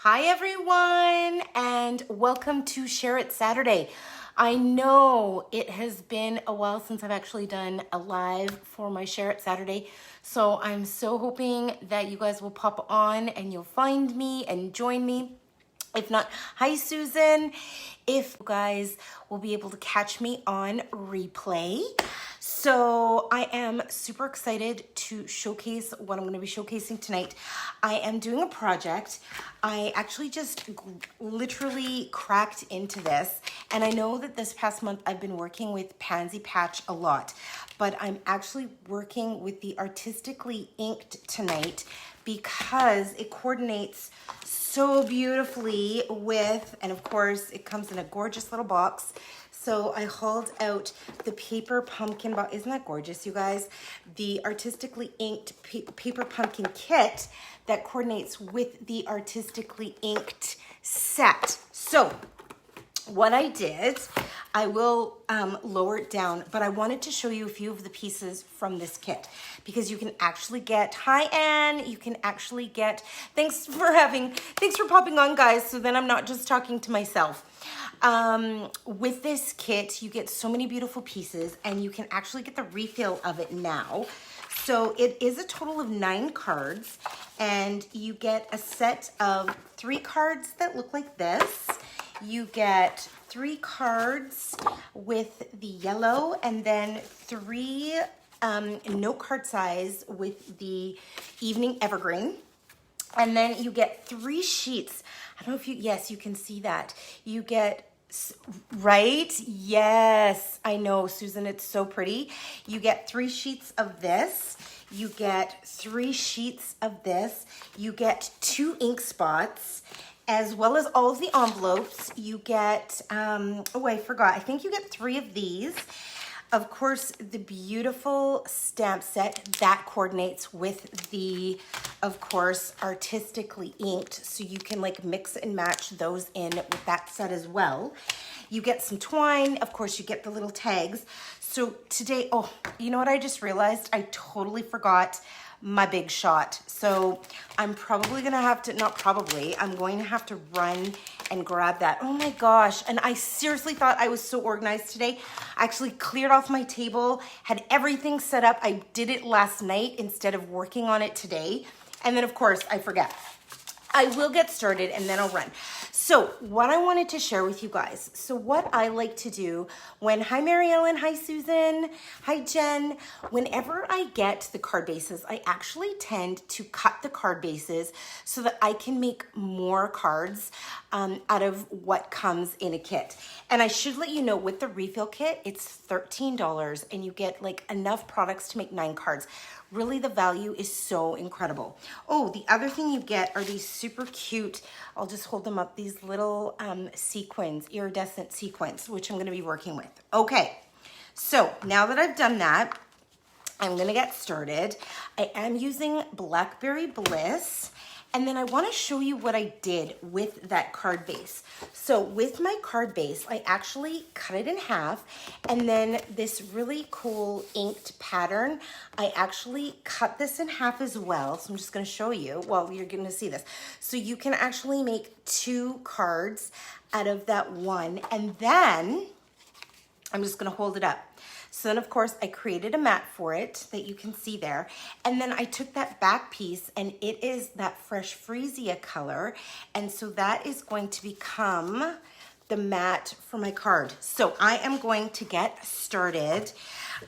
Hi everyone, and welcome to Share It Saturday. I know it has been a while since I've actually done a live for my Share It Saturday, so I'm so hoping that you guys will pop on and you'll find me and join me. If not, hi Susan. If you guys will be able to catch me on replay. So I am super excited to showcase what I'm going to be showcasing tonight. I am doing a project. I actually just literally cracked into this. And I know that this past month I've been working with Pansy Patch a lot, but I'm actually working with the Artistically Inked tonight because it coordinates so beautifully with, and of course it comes in a gorgeous little box. So I hauled out the paper pumpkin box. Isn't that gorgeous, you guys? The Artistically Inked paper pumpkin kit that coordinates with the Artistically Inked set. So what I did, I will lower it down, but I wanted to show you a few of the pieces from this kit because you can actually get, hi Anne, you can actually get, thanks for popping on guys, so then I'm not just talking to myself. With this kit, you get so many beautiful pieces and you can actually get the refill of it now. So it is a total of 9 cards and you get a set of 3 cards that look like this. You get 3 cards with the yellow and then 3 note card size with the evening evergreen. And then you get 3 sheets. I don't know if you, yes, you can see that. You get, right? Yes, I know, Susan, it's so pretty. You get 3 sheets of this. You get 3 sheets of this. You get 2 ink spots, as well as all of the envelopes. You get, oh, I forgot. I think you get 3 of these. Of course, the beautiful stamp set that coordinates with the, of course, Artistically Inked. So you can like mix and match those in with that set as well. You get some twine. Of course, you get the little tags. So today, oh, you know what I just realized? I totally forgot my big shot. So I'm probably gonna have to, not probably, I'm going to have to run and grab that. Oh my gosh. And I seriously thought I was so organized today. I actually cleared off my table, had everything set up. I did it last night instead of working on it today. And then of course I forget. I will get started and then I'll run. So what I wanted to share with you guys. So what I like to do when, hi Mary Ellen, hi Susan, hi Jen. Whenever I get the card bases, I actually tend to cut the card bases so that I can make more cards out of what comes in a kit. And I should let you know with the refill kit, it's $13 and you get like enough products to make 9 cards. Really, the value is so incredible. Oh, the other thing you get are these super cute, I'll just hold them up, these little sequins, iridescent sequins, which I'm gonna be working with. Okay, so now that I've done that, I'm gonna get started. I am using Blackberry Bliss. And then I want to show you what I did with that card base. So with my card base, I actually cut it in half, and then this really cool inked pattern, I actually cut this in half as well. So I'm just going to show you. Well, you're going to see this. So you can actually make 2 cards out of that one. And then I'm just going to hold it up. So then, of course, I created a mat for it that you can see there. And then I took that back piece, and it is that fresh freesia color. And so that is going to become the mat for my card. So I am going to get started.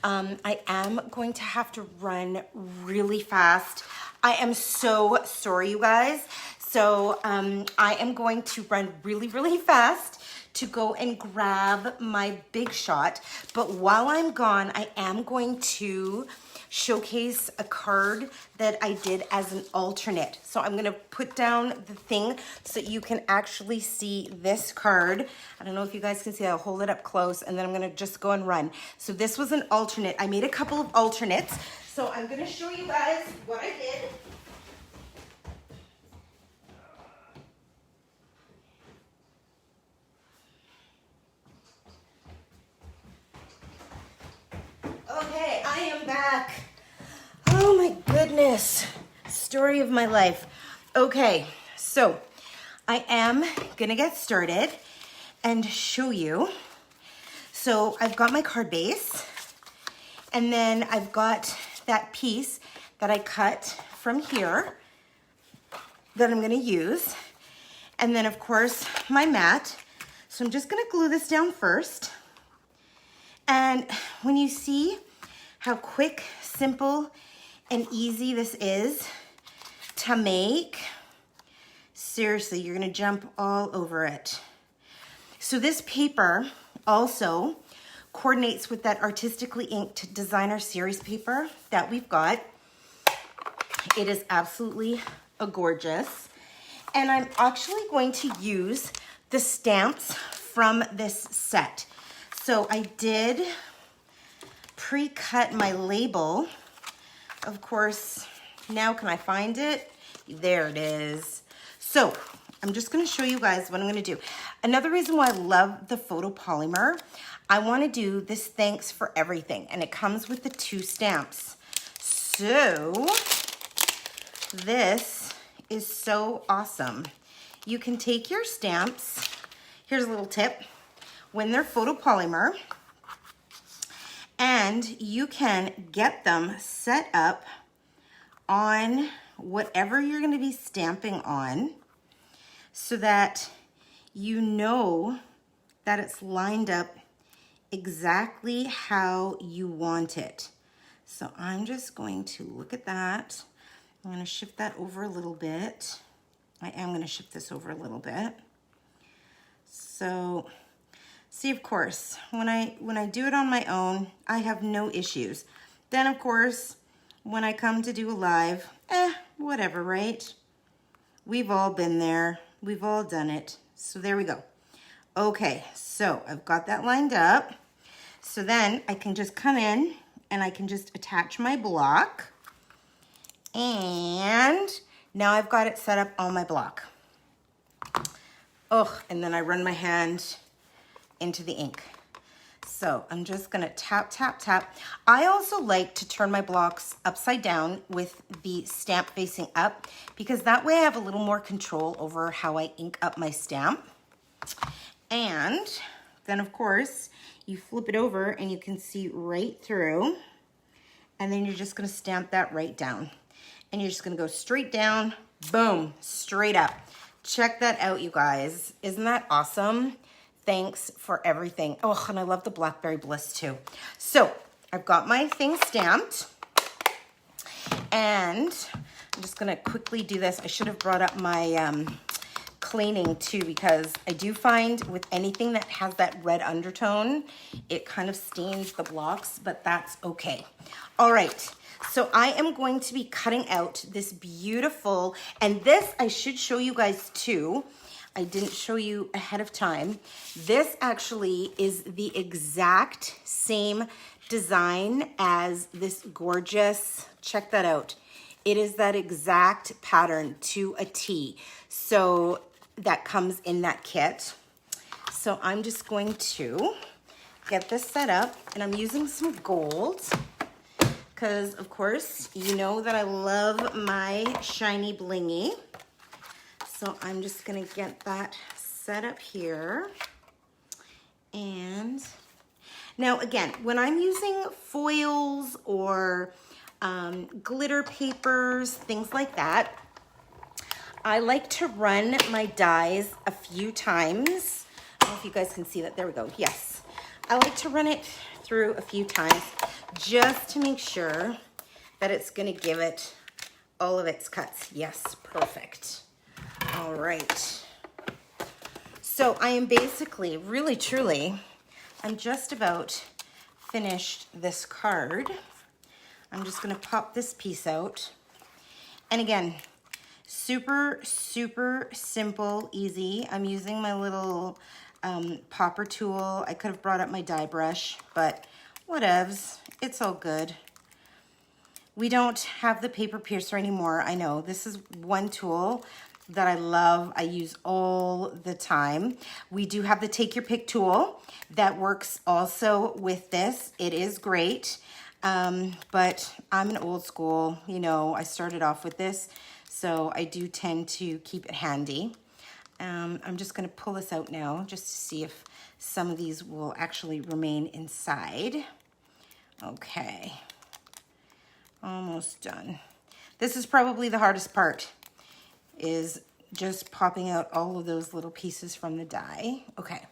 I am going to have to run really fast. I am so sorry, you guys. So I am going to run really, really fast to go and grab my big shot. But while I'm gone, I am going to showcase a card that I did as an alternate. So I'm gonna put down the thing so you can actually see this card. I don't know if you guys can see, I'll hold it up close and then I'm gonna just go and run. So this was an alternate. I made a couple of alternates. So I'm gonna show you guys what I did. Okay, I am back. Oh my goodness. Story of my life. Okay, so I am gonna get started and show you. So I've got my card base, and then I've got that piece that I cut from here that I'm gonna use. And then of course my mat. So I'm just gonna glue this down first. And when you see how quick, simple, and easy this is to make, seriously, you're gonna jump all over it. So this paper also coordinates with that Artistically Inked designer series paper that we've got. It is absolutely gorgeous. And I'm actually going to use the stamps from this set. So I did pre-cut my label. Of course, now can I find it? There it is. So I'm just gonna show you guys what I'm gonna do. Another reason why I love the photopolymer, I wanna do this thanks for everything, and it comes with the 2 stamps. So this is so awesome. You can take your stamps, here's a little tip, when they're photopolymer, and you can get them set up on whatever you're gonna be stamping on so that you know that it's lined up exactly how you want it. So I'm just going to look at that. I'm gonna shift that over a little bit. I am gonna shift this over a little bit. So, see, of course, when I do it on my own, I have no issues. Then, of course, when I come to do a live, whatever, right? We've all been there. We've all done it. So there we go. Okay, so I've got that lined up. So then I can just come in and I can just attach my block. And now I've got it set up on my block. Oh, and then I run my hand into the ink. So I'm just gonna tap, tap, tap. I also like to turn my blocks upside down with the stamp facing up, because that way I have a little more control over how I ink up my stamp. And then of course, you flip it over and you can see right through, and then you're just gonna stamp that right down. And you're just gonna go straight down, boom, straight up. Check that out, you guys. Isn't that awesome? Thanks for everything. Oh, and I love the Blackberry Bliss too. So I've got my thing stamped, and I'm just gonna quickly do this. I should have brought up my cleaning too, because I do find with anything that has that red undertone, it kind of stains the blocks, but that's okay. All right. So I am going to be cutting out this beautiful, and this I should show you guys too. I didn't show you ahead of time. This actually is the exact same design as this gorgeous, check that out. It is that exact pattern to a T. So that comes in that kit. So I'm just going to get this set up, and I'm using some gold, because of course, you know that I love my shiny blingy. So I'm just gonna get that set up here. And now again, when I'm using foils or glitter papers, things like that, I like to run my dies a few times. I don't know if you guys can see that, there we go, yes. I like to run it through a few times just to make sure that it's gonna give it all of its cuts. Yes, perfect. All right. So I am basically, really truly, I'm just about finished this card. I'm just gonna pop this piece out. And again, super, super simple, easy. I'm using my little popper tool. I could have brought up my die brush, but whatevs, it's all good. We don't have the paper piercer anymore. I know, this is one tool that I love, I use all the time. We do have the take your pick tool that works also with this. It is great, but I'm an old school, you know, I started off with this, so I do tend to keep it handy. I'm just gonna pull this out now just to see if some of these will actually remain inside. Okay, almost done. This is probably the hardest part, is just popping out all of those little pieces from the die. Okay,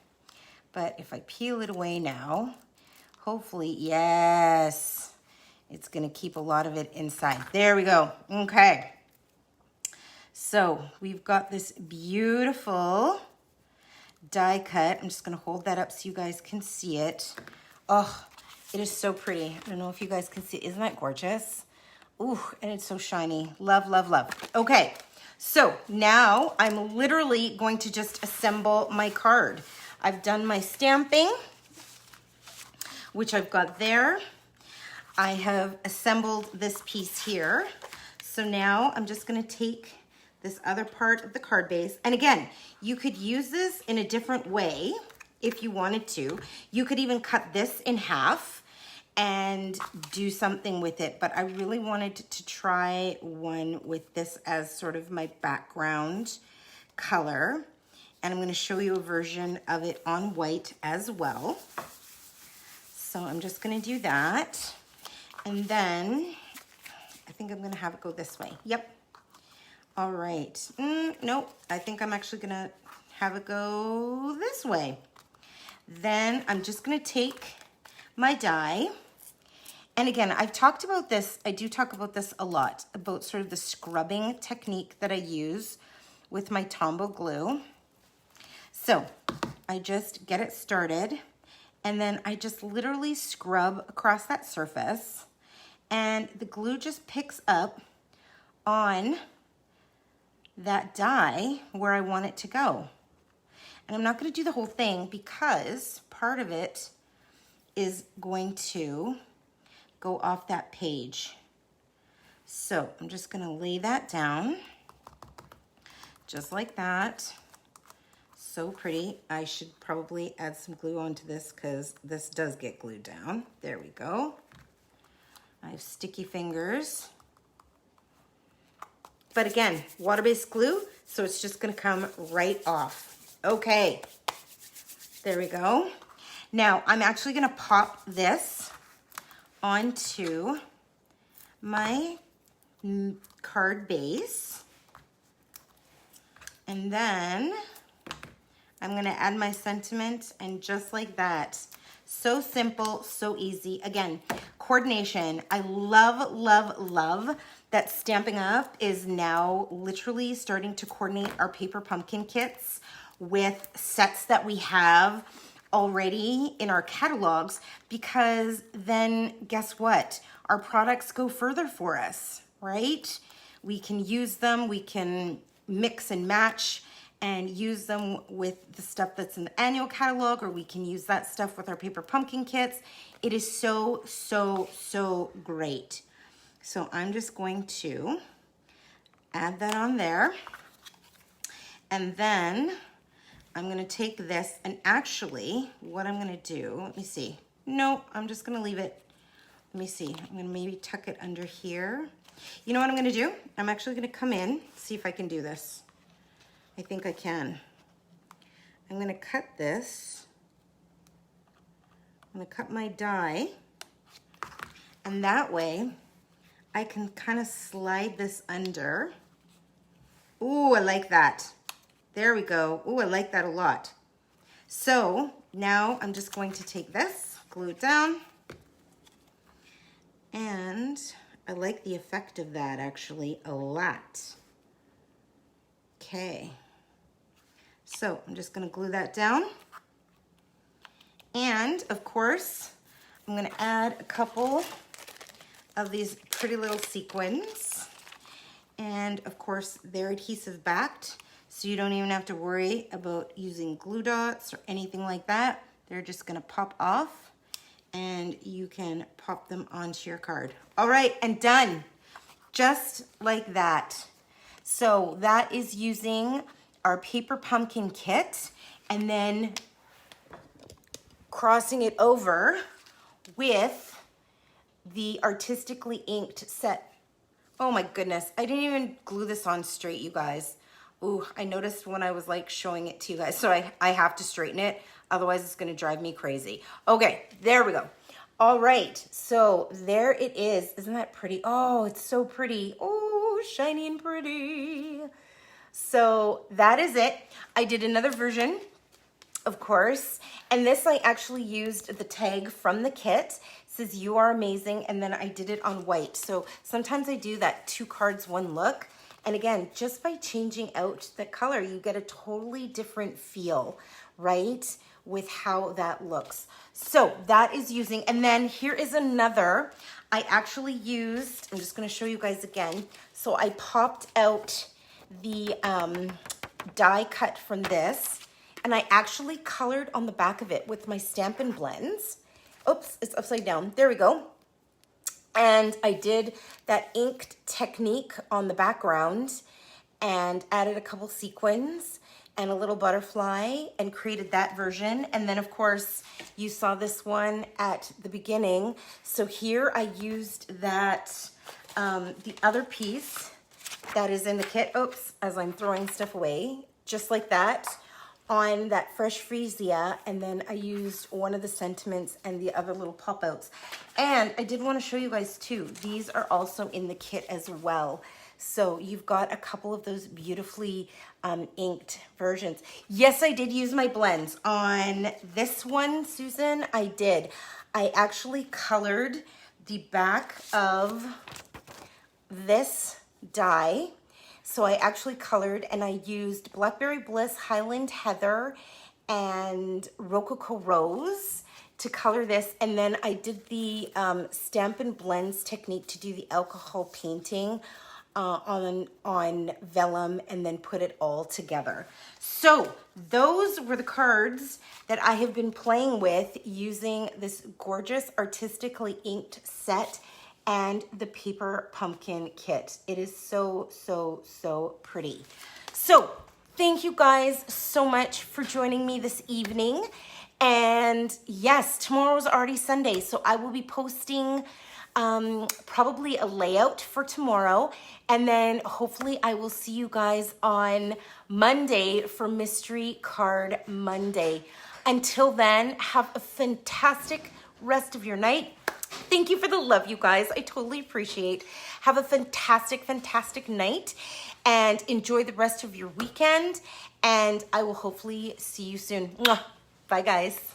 but if I peel it away now, hopefully, yes, it's gonna keep a lot of it inside. There we go, okay. So we've got this beautiful die cut. I'm just gonna hold that up so you guys can see it. Oh, it is so pretty. I don't know if you guys can see it. Isn't that gorgeous? Ooh, and it's so shiny. Love, love, love. Okay, so now I'm literally going to just assemble my card. I've done my stamping, which I've got there. I have assembled this piece here. So now I'm just gonna take this other part of the card base. And again, you could use this in a different way if you wanted to. You could even cut this in half and do something with it. But I really wanted to try one with this as sort of my background color. And I'm gonna show you a version of it on white as well. So I'm just gonna do that. And then I think I'm gonna have it go this way. Yep. All right. Nope. I think I'm actually gonna have it go this way. Then I'm just gonna take my die. And again, I've talked about this, I do talk about this a lot, about sort of the scrubbing technique that I use with my Tombow glue. So I just get it started, and then I just literally scrub across that surface, and the glue just picks up on that die where I want it to go. And I'm not going to do the whole thing because part of it is going to go off that page. So I'm just going to lay that down just like that. So pretty. I should probably add some glue onto this because this does get glued down. There we go. I have sticky fingers. But again, water-based glue, so it's just gonna come right off. Okay, there we go. Now, I'm actually gonna pop this onto my card base. And then I'm gonna add my sentiment, and just like that. So simple, so easy. Again, coordination. I love, love, love that Stampin' Up! Is now literally starting to coordinate our paper pumpkin kits with sets that we have already in our catalogs, because then guess what? Our products go further for us, right? We can use them, we can mix and match and use them with the stuff that's in the annual catalog, or we can use that stuff with our paper pumpkin kits. It is so, so, so great. So I'm just going to add that on there. And then I'm gonna take this, and actually what I'm gonna do, let me see. No, I'm just gonna leave it. Let me see, I'm gonna maybe tuck it under here. You know what I'm gonna do? I'm actually gonna come in, see if I can do this. I think I can. I'm gonna cut this. I'm gonna cut my die, and that way I can kind of slide this under. Ooh, I like that. There we go. Ooh, I like that a lot. So now I'm just going to take this, glue it down, and I like the effect of that actually a lot. Okay. So I'm just gonna glue that down. And of course, I'm gonna add a couple of these pretty little sequins. And of course, they're adhesive backed, so you don't even have to worry about using glue dots or anything like that. They're just gonna pop off and you can pop them onto your card. All right, and done. Just like that. So that is using our paper pumpkin kit and then crossing it over with the Artistically Inked set. Oh my goodness, I didn't even glue this on straight, you guys. Ooh, I noticed when I was like showing it to you guys, so I have to straighten it. Otherwise it's gonna drive me crazy. Okay, there we go. All right, so there it is. Isn't that pretty? Oh, it's so pretty. Oh, shiny and pretty. So that is it. I did another version, of course, and this I actually used the tag from the kit. It says "You are amazing," and then I did it on white. So sometimes I do that 2 cards, 1 look. And again, just by changing out the color, you get a totally different feel, right? With how that looks. So that is using, and then here is another. I actually used, I'm just gonna show you guys again. So I popped out the die cut from this, and I actually colored on the back of it with my Stampin' Blends. Oops, it's upside down. There we go. And I did that inked technique on the background and added a couple sequins and a little butterfly and created that version. And then of course you saw this one at the beginning. So here I used that, the other piece that is in the kit, oops, as I'm throwing stuff away, just like that, on that fresh freesia, and then I used one of the sentiments and the other little pop-outs. And I did want to show you guys too, these are also in the kit as well. So you've got a couple of those beautifully inked versions. Yes, I did use my blends. On this one, Susan, I did. I actually colored the back of this die. So I actually colored, and I used Blackberry Bliss, Highland Heather, and Rococo Rose to color this. And then I did the Stampin' Blends technique to do the alcohol painting on vellum and then put it all together. So those were the cards that I have been playing with using this gorgeous Artistically Inked set and the paper pumpkin kit. It is so, so, so pretty. So thank you guys so much for joining me this evening. And yes, tomorrow's already Sunday, so I will be posting probably a layout for tomorrow. And then hopefully I will see you guys on Monday for Mystery Card Monday. Until then, have a fantastic rest of your night. Thank you for the love, you guys. I totally appreciate. Have a fantastic, fantastic night and enjoy the rest of your weekend. And I will hopefully see you soon. Mwah. Bye, guys.